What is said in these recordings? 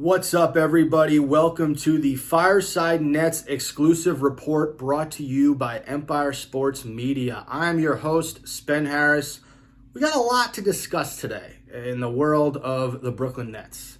What's up, everybody? Welcome to the Fireside Nets exclusive report brought to you by Empire Sports Media. I'm your host, Spen Harris. We got a lot to discuss today in the world of the Brooklyn Nets.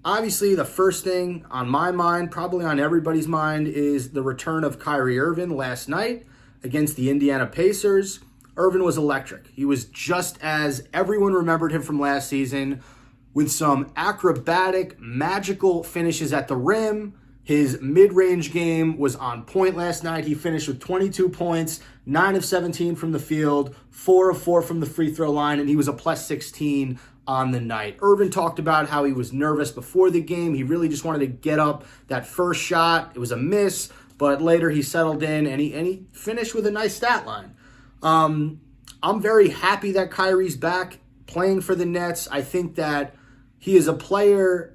Obviously, the first thing on my mind, probably on everybody's mind, is the return of Kyrie Irving last night against the Indiana Pacers. Irving was electric. He was just as everyone remembered him from last season, with some acrobatic, magical finishes at the rim. His mid-range game was on point last night. He finished with 22 points, 9 of 17 from the field, 4 of 4 from the free throw line, and he was a plus 16 on the night. Irving talked about how he was nervous before the game. He really just wanted to get up that first shot. It was a miss, but later he settled in and he finished with a nice stat line. I'm very happy that Kyrie's back playing for the Nets. I think that he is a player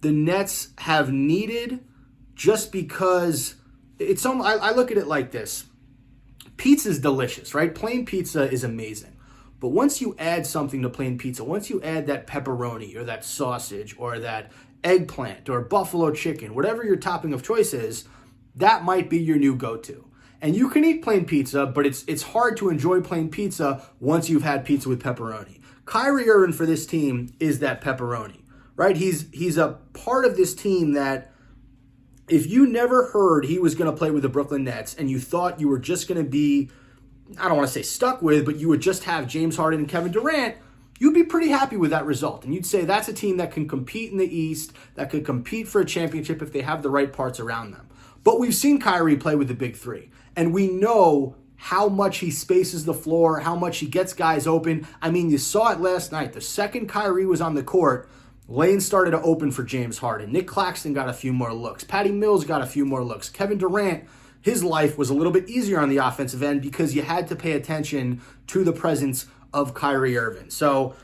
the Nets have needed just because I look at it like this. Pizza's delicious, right? Plain pizza is amazing. But once you add something to plain pizza, once you add that pepperoni or that sausage or that eggplant or buffalo chicken, whatever your topping of choice is, that might be your new go-to. And you can eat plain pizza, but it's hard to enjoy plain pizza once you've had pizza with pepperoni. Kyrie Irving for this team is that pepperoni, right? He's a part of this team that if you never heard he was going to play with the Brooklyn Nets and you thought you were just going to be, I don't want to say stuck with, but you would just have James Harden and Kevin Durant, you'd be pretty happy with that result. And you'd say that's a team that can compete in the East, that could compete for a championship if they have the right parts around them. But we've seen Kyrie play with the big three, and we know how much he spaces the floor, how much he gets guys open. I mean, you saw it last night. The second Kyrie was on the court, lanes started to open for James Harden. Nick Claxton got a few more looks. Patty Mills got a few more looks. Kevin Durant, his life was a little bit easier on the offensive end because you had to pay attention to the presence of Kyrie Irving. So,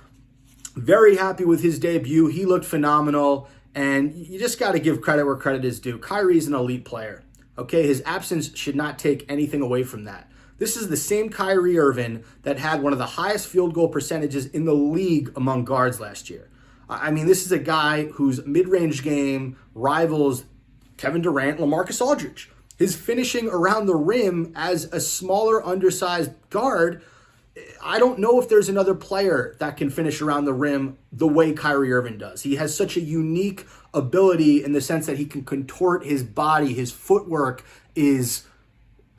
very happy with his debut. He looked phenomenal, and you just got to give credit where credit is due. Kyrie's an elite player. Okay, his absence should not take anything away from that. This is the same Kyrie Irving that had one of the highest field goal percentages in the league among guards last year. I mean, this is a guy whose mid-range game rivals Kevin Durant, LaMarcus Aldridge. His finishing around the rim as a smaller, undersized guard, I don't know if there's another player that can finish around the rim the way Kyrie Irving does. He has such a unique ability in the sense that he can contort his body. His footwork is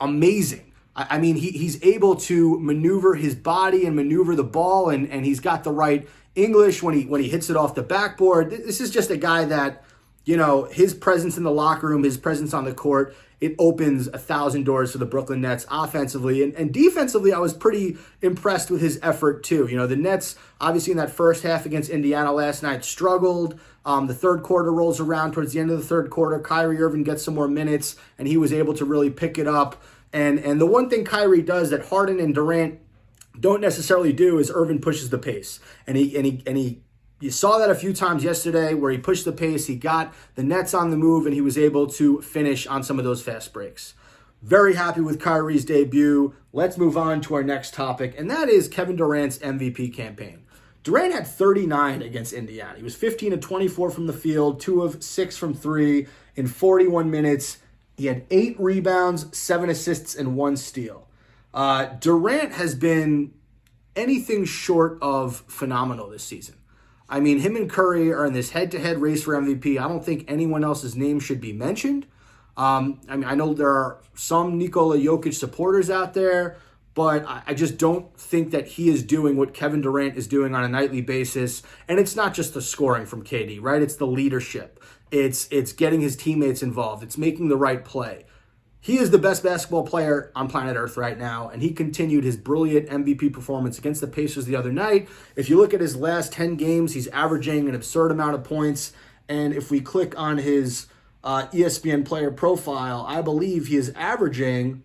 amazing. I mean, he's able to maneuver his body and maneuver the ball, and he's got the right English when he hits it off the backboard. This is just a guy that, you know, his presence in the locker room, his presence on the court, it opens 1,000 doors for the Brooklyn Nets offensively. And defensively, I was pretty impressed with his effort, too. You know, the Nets, obviously in that first half against Indiana last night, struggled. The third quarter rolls around. Towards the end of the third quarter, Kyrie Irving gets some more minutes, and he was able to really pick it up. And the one thing Kyrie does that Harden and Durant don't necessarily do is Irving pushes the pace. And you saw that a few times yesterday where he pushed the pace, he got the Nets on the move, and he was able to finish on some of those fast breaks. Very happy with Kyrie's debut. Let's move on to our next topic, and that is Kevin Durant's MVP campaign. Durant had 39 against Indiana. He was 15 of 24 from the field, 2 of 6 from 3 in 41 minutes. He had 8 rebounds, 7 assists, and 1 steal. Durant has been anything short of phenomenal this season. I mean, him and Curry are in this head-to-head race for MVP. I don't think anyone else's name should be mentioned. I know there are some Nikola Jokic supporters out there, but I just don't think that he is doing what Kevin Durant is doing on a nightly basis. And it's not just the scoring from KD, right? It's the leadership. It's getting his teammates involved. It's making the right play. He is the best basketball player on planet Earth right now, and he continued his brilliant MVP performance against the Pacers the other night. If you look at his last 10 games, he's averaging an absurd amount of points. And if we click on his ESPN player profile, I believe he is averaging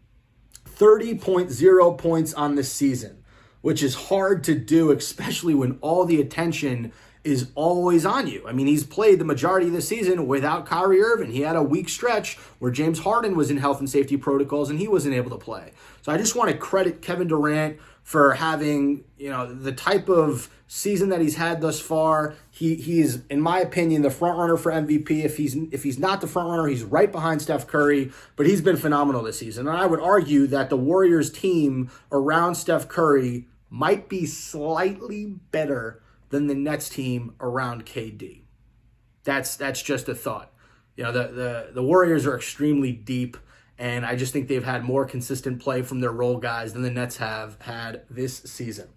30.0 points on this season, which is hard to do, especially when all the attention is always on you. I mean, he's played the majority of the season without Kyrie Irving. He had a week stretch where James Harden was in health and safety protocols and he wasn't able to play. So I just want to credit Kevin Durant for having, the type of season that he's had thus far. He is, in my opinion, the front runner for MVP. If he's not the front runner, he's right behind Steph Curry, but he's been phenomenal this season. And I would argue that the Warriors team around Steph Curry might be slightly better than the Nets team around KD. That's just a thought. The Warriors are extremely deep, and I just think they've had more consistent play from their role guys than the Nets have had this season.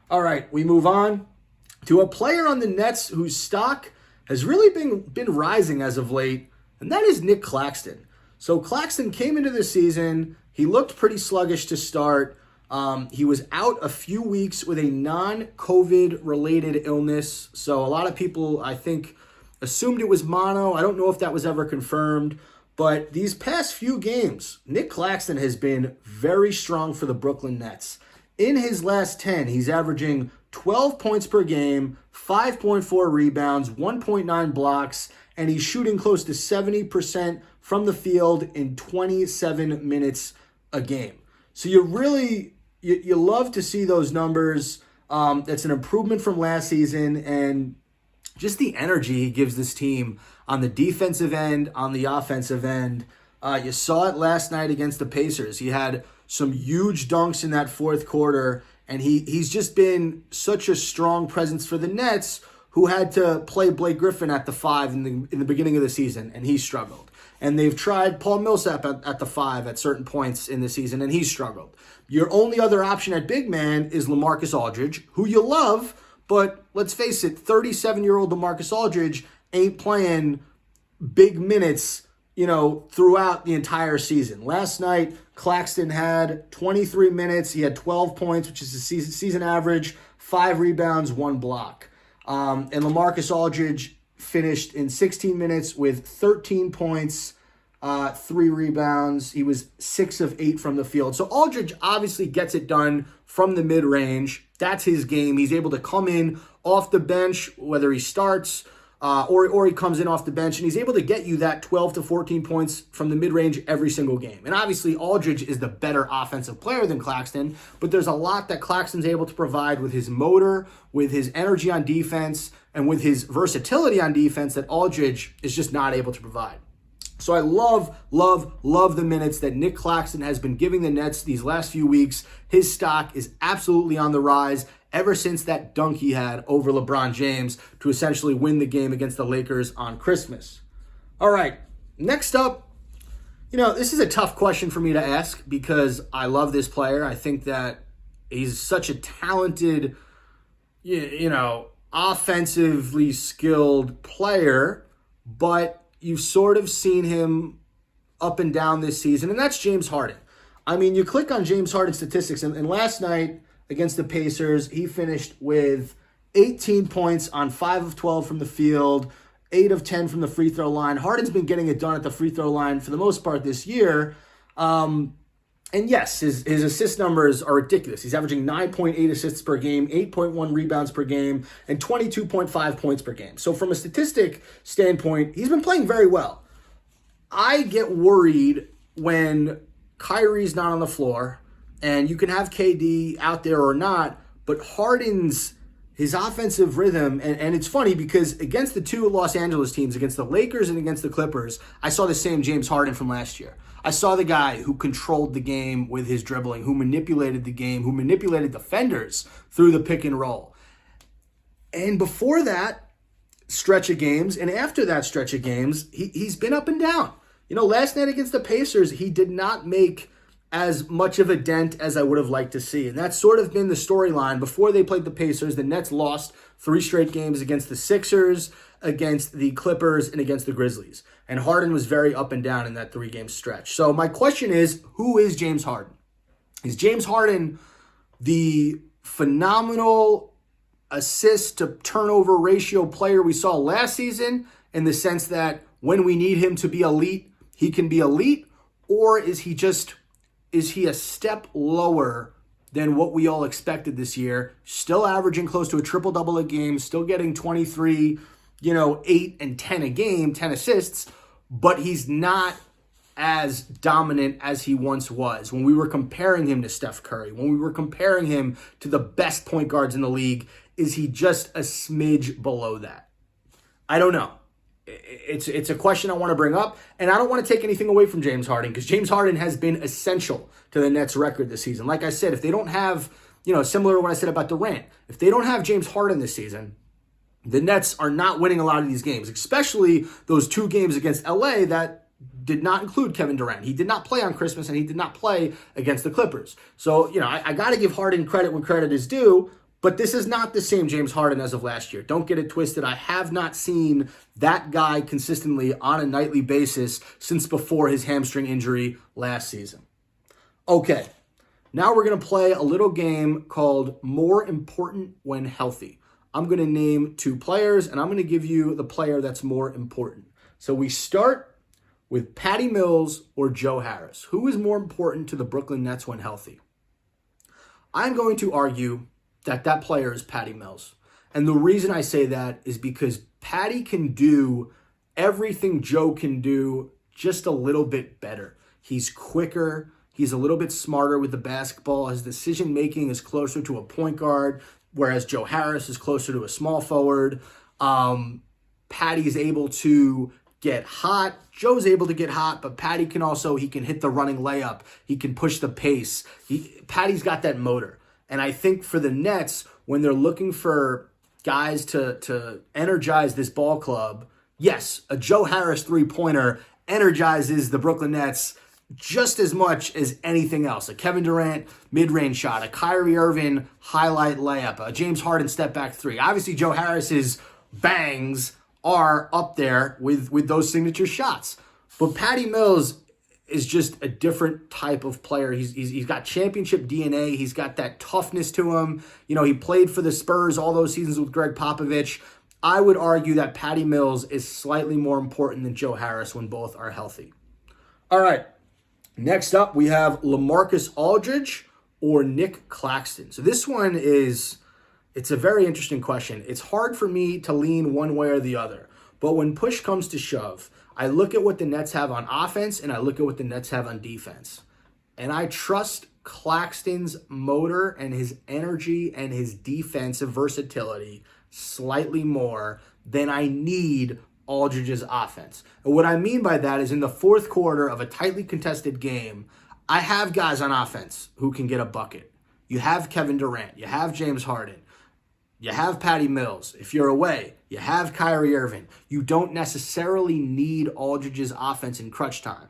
All right, we move on to a player on the Nets whose stock has really been rising as of late, and that is Nick Claxton. So Claxton came into the season. He looked pretty sluggish to start. He was out a few weeks with a non-COVID related illness. So a lot of people, I think, assumed it was mono. I don't know if that was ever confirmed. But these past few games, Nick Claxton has been very strong for the Brooklyn Nets. In his last 10, he's averaging 12 points per game, 5.4 rebounds, 1.9 blocks, and he's shooting close to 70% from the field in 27 minutes a game. So you love to see those numbers. That's an improvement from last season, and just the energy he gives this team on the defensive end, on the offensive end. You saw it last night against the Pacers. He had some huge dunks in that fourth quarter, and he's just been such a strong presence for the Nets, who had to play Blake Griffin at the 5 in the beginning of the season, and he struggled. And they've tried Paul Millsap at the 5 at certain points in the season, and he struggled. Your only other option at big man is LaMarcus Aldridge, who you love, but let's face it, 37-year-old LaMarcus Aldridge ain't playing big minutes, throughout the entire season. Last night, Claxton had 23 minutes. He had 12 points, which is the season average, 5 rebounds, 1 block. And LaMarcus Aldridge finished in 16 minutes with 13 points, 3 rebounds. He was 6 of 8 from the field. So Aldridge obviously gets it done from the mid-range. That's his game. He's able to come in off the bench, whether he starts or he comes in off the bench, and he's able to get you that 12 to 14 points from the mid-range every single game. And obviously, Aldridge is the better offensive player than Claxton, but there's a lot that Claxton's able to provide with his motor, with his energy on defense, and with his versatility on defense that Aldridge is just not able to provide. So I love the minutes that Nick Claxton has been giving the Nets these last few weeks. His stock is absolutely on the rise ever since that dunk he had over LeBron James to essentially win the game against the Lakers on Christmas. All right, next up, this is a tough question for me to ask because I love this player. I think that he's such a talented, offensively skilled player, but you've sort of seen him up and down this season, and that's James Harden. I mean, you click on James Harden's statistics, and last night against the Pacers, he finished with 18 points on 5 of 12 from the field, 8 of 10 from the free throw line. Harden's been getting it done at the free throw line for the most part this year. And yes, his assist numbers are ridiculous. He's averaging 9.8 assists per game, 8.1 rebounds per game, and 22.5 points per game. So from a statistic standpoint, he's been playing very well. I get worried when Kyrie's not on the floor, and you can have KD out there or not, but Harden's his offensive rhythm, and it's funny because against the two Los Angeles teams, against the Lakers and against the Clippers, I saw the same James Harden from last year. I saw the guy who controlled the game with his dribbling, who manipulated the game, who manipulated defenders through the pick and roll. And before that stretch of games, and after that stretch of games, he's been up and down. Last night against the Pacers, he did not make as much of a dent as I would have liked to see. And that's sort of been the storyline. Before they played the Pacers, the Nets lost 3 straight games against the Sixers, against the Clippers, and against the Grizzlies. And Harden was very up and down in that 3-game stretch. So my question is, who is James Harden? Is James Harden the phenomenal assist to turnover ratio player we saw last season, in the sense that when we need him to be elite, he can be elite? Or is he a step lower than what we all expected this year. Still averaging close to a triple-double a game, still getting 23, 8 and 10 a game, 10 assists, but he's not as dominant as he once was. When we were comparing him to Steph Curry, when we were comparing him to the best point guards in the league, is he just a smidge below that? I don't know. It's a question I want to bring up, and I don't want to take anything away from James Harden because James Harden has been essential to the Nets' record this season. Like I said, if they don't have, similar to what I said about Durant, if they don't have James Harden this season, the Nets are not winning a lot of these games, especially those 2 games against LA that did not include Kevin Durant. He did not play on Christmas, and he did not play against the Clippers. So, I got to give Harden credit when credit is due, but this is not the same James Harden as of last year. Don't get it twisted. I have not seen that guy consistently on a nightly basis since before his hamstring injury last season. Okay, now we're going to play a little game called More Important When Healthy. I'm going to name 2 players, and I'm going to give you the player that's more important. So we start with Patty Mills or Joe Harris. Who is more important to the Brooklyn Nets when healthy? I'm going to argue that player is Patty Mills. And the reason I say that is because Patty can do everything Joe can do just a little bit better. He's quicker. He's a little bit smarter with the basketball. His decision-making is closer to a point guard, whereas Joe Harris is closer to a small forward. Patty's able to get hot. Joe's able to get hot, but Patty can also, he can hit the running layup. He can push the pace. Patty's got that motor. And I think for the Nets, when they're looking for guys to energize this ball club, yes, a Joe Harris three-pointer energizes the Brooklyn Nets just as much as anything else. A Kevin Durant mid-range shot, a Kyrie Irving highlight layup, a James Harden step-back 3. Obviously, Joe Harris's bangs are up there with those signature shots. But Patty Mills is just a different type of player. He's got championship DNA. He's got that toughness to him. He played for the Spurs all those seasons with Greg Popovich. I would argue that Patty Mills is slightly more important than Joe Harris when both are healthy. All right. Next up, we have LaMarcus Aldridge or Nick Claxton. So this one it's a very interesting question. It's hard for me to lean one way or the other. But when push comes to shove, I look at what the Nets have on offense and I look at what the Nets have on defense. And I trust Claxton's motor and his energy and his defensive versatility slightly more than I need Aldridge's offense. And what I mean by that is in the fourth quarter of a tightly contested game, I have guys on offense who can get a bucket. You have Kevin Durant. You have James Harden. You have Patty Mills. If you're away, you have Kyrie Irving. You don't necessarily need Aldridge's offense in crunch time.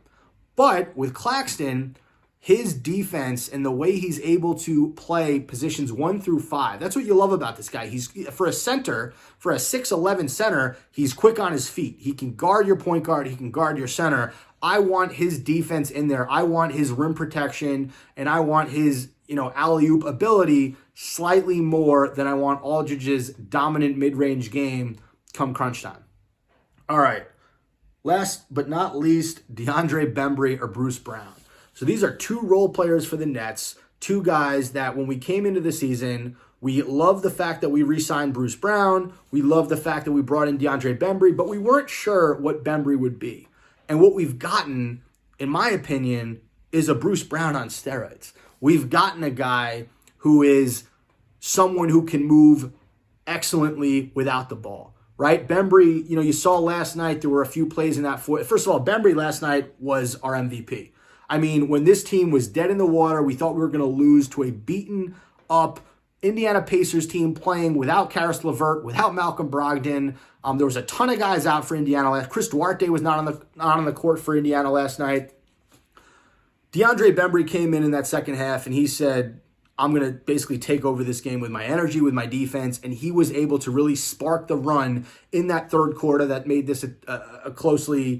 But with Claxton, his defense and the way he's able to play positions 1 through 5, that's what you love about this guy. He's for a center, for a 6'11 center, he's quick on his feet. He can guard your point guard. He can guard your center. I want his defense in there. I want his rim protection, and I want his alley-oop ability slightly more than I want Aldridge's dominant mid-range game come crunch time. All right. Last but not least, DeAndre Bembry or Bruce Brown. So these are 2 role players for the Nets, 2 guys that when we came into the season, we loved the fact that we re-signed Bruce Brown. We loved the fact that we brought in DeAndre Bembry, but we weren't sure what Bembry would be. And what we've gotten, in my opinion, is a Bruce Brown on steroids. We've gotten a guy who is someone who can move excellently without the ball, right? Bembry, you saw last night there were a few plays in that. First of all, Bembry last night was our MVP. I mean, when this team was dead in the water, we thought we were going to lose to a beaten up Indiana Pacers team playing without Karis LeVert, without Malcolm Brogdon. There was a ton of guys out for Indiana. Chris Duarte was not on the court for Indiana last night. DeAndre Bembry came in that second half, and he said, I'm going to basically take over this game with my energy, with my defense, and he was able to really spark the run in that third quarter that made this a closer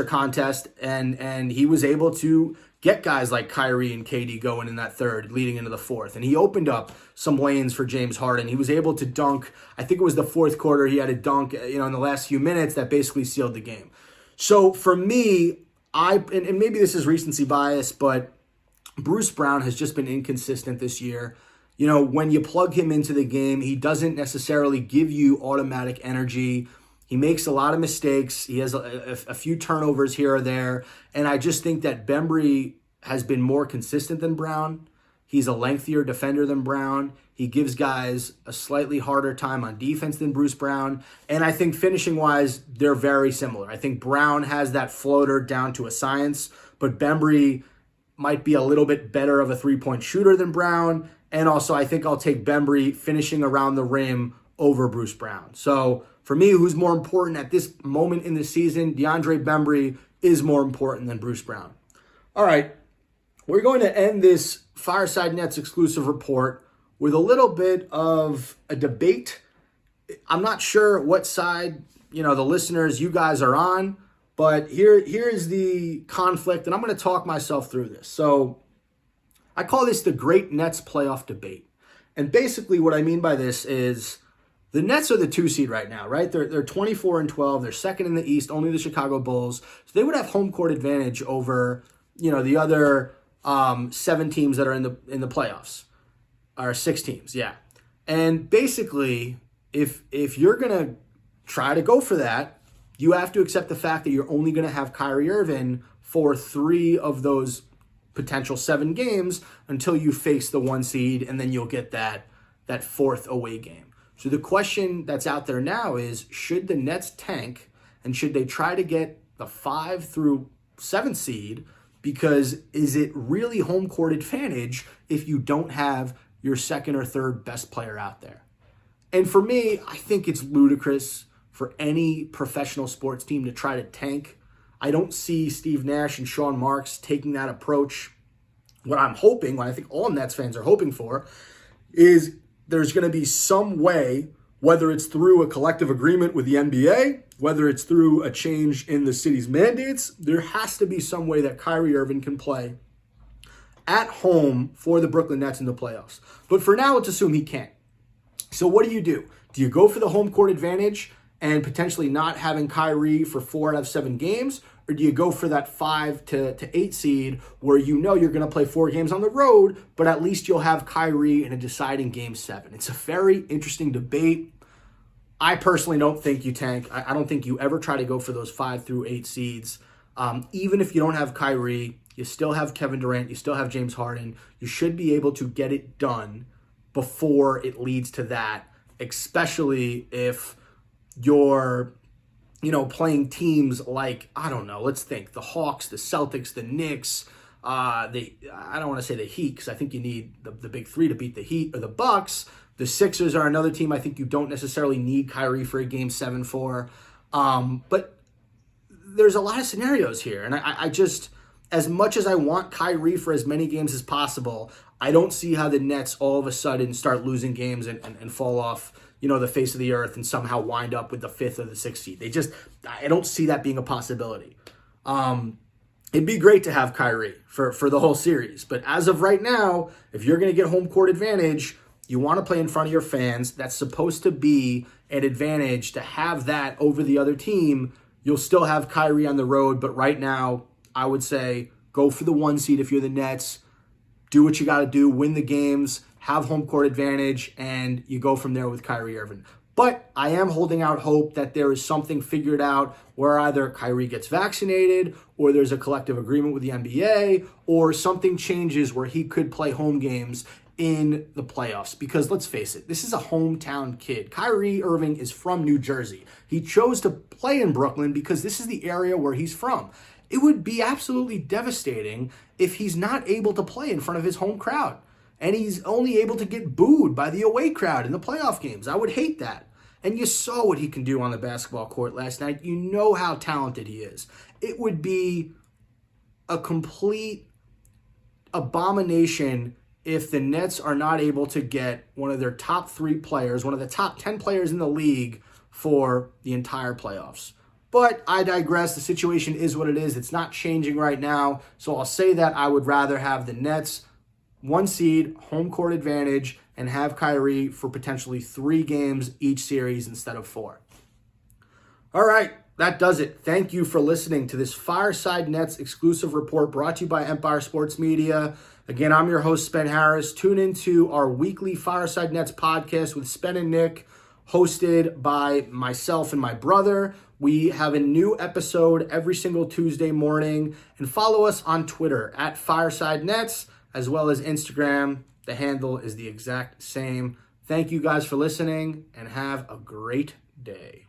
contest, and he was able to get guys like Kyrie and KD going in that third, leading into the fourth, and he opened up some lanes for James Harden. He was able to dunk. I think it was the fourth quarter he had a dunk, in the last few minutes that basically sealed the game. So for me, and maybe this is recency bias, but Bruce Brown has just been inconsistent this year. You know, when you plug him into the game, he doesn't necessarily give you automatic energy. He makes a lot of mistakes. He has a few turnovers here or there. And I just think that Bembry has been more consistent than Brown. He's a lengthier defender than Brown. He gives guys a slightly harder time on defense than Bruce Brown. And I think finishing-wise, they're very similar. I think Brown has that floater down to a science, but Bembry might be a little bit better of a three-point shooter than Brown. And also, I think I'll take Bembry finishing around the rim over Bruce Brown. So for me, who's more important at this moment in the season, DeAndre Bembry is more important than Bruce Brown. All right, we're going to end this Fireside Nets exclusive report with a little bit of a debate. I'm not sure what side, the listeners, you guys are on, but here is the conflict, and I'm going to talk myself through this. So I call this the Great Nets Playoff Debate. And basically what I mean by this is the Nets are the 2 seed right now, right? They're 24-12. They're second in the East, only the Chicago Bulls. So they would have home court advantage over, the other 7 teams that are in the playoffs. Or 6 teams, yeah. And basically, if you're going to try to go for that, you have to accept the fact that you're only going to have Kyrie Irving for 3 of those potential 7 games until you face the 1 seed, and then you'll get that 4th away game. So the question that's out there now is, should the Nets tank, and should they try to get the 5 through 7 seed? Because is it really home court advantage if you don't have your 2nd or 3rd best player out there? And for me, I think it's ludicrous for any professional sports team to try to tank. I don't see Steve Nash and Sean Marks taking that approach. What I'm hoping, what I think all Nets fans are hoping for, is there's going to be some way, whether it's through a collective agreement with the NBA, whether it's through a change in the city's mandates, there has to be some way that Kyrie Irving can play at home for the Brooklyn Nets in the playoffs. But for now, let's assume he can't. So what do? Do you go for the home court advantage and potentially not having Kyrie for 4 out of 7 games? Or do you go for that 5 to 8 seed where you're going to play 4 games on the road, but at least you'll have Kyrie in a deciding game 7? It's a very interesting debate. I personally don't think you tank. I don't think you ever try to go for those 5 through 8 seeds. Even if you don't have Kyrie, you still have Kevin Durant, you still have James Harden. You should be able to get it done before it leads to that, especially if you're playing teams like, I don't know, let's think, the Hawks, the Celtics, the Knicks, I don't want to say the Heat, because I think you need the big 3 to beat the Heat, or the Bucks. The Sixers are another team I think you don't necessarily need Kyrie for a game 7 for. But there's a lot of scenarios here, and I just, as much as I want Kyrie for as many games as possible, I don't see how the Nets all of a sudden start losing games and fall off the face of the earth and somehow wind up with the 5th or the 6th seed. I don't see that being a possibility. It'd be great to have Kyrie for the whole series. But as of right now, if you're going to get home court advantage, you want to play in front of your fans. That's supposed to be an advantage to have that over the other team. You'll still have Kyrie on the road, but right now, I would say go for the 1 seed if you're the Nets. Do what you got to do, win the games, have home court advantage, and you go from there with Kyrie Irving. But I am holding out hope that there is something figured out where either Kyrie gets vaccinated, or there's a collective agreement with the NBA, or something changes where he could play home games in the playoffs. Because let's face it, this is a hometown kid. Kyrie Irving is from New Jersey. He chose to play in Brooklyn because this is the area where he's from. It would be absolutely devastating if he's not able to play in front of his home crowd and he's only able to get booed by the away crowd in the playoff games. I would hate that. And you saw what he can do on the basketball court last night. You know how talented he is. It would be a complete abomination if the Nets are not able to get one of their top 3 players, one of the top 10 players in the league for the entire playoffs. But I digress. The situation is what it is. It's not changing right now. So I'll say that I would rather have the Nets 1 seed, home court advantage, and have Kyrie for potentially 3 games each series instead of 4. All right. that does it. Thank you for listening to this Fireside Nets exclusive report brought to you by Empire Sports Media. Again, I'm your host, Spen Harris. Tune into our weekly Fireside Nets podcast with Spen and Nick, hosted by myself and my brother. We have a new episode every single Tuesday morning. And follow us on Twitter at Fireside Nets, as well as Instagram. The handle is the exact same. Thank you guys for listening, and have a great day.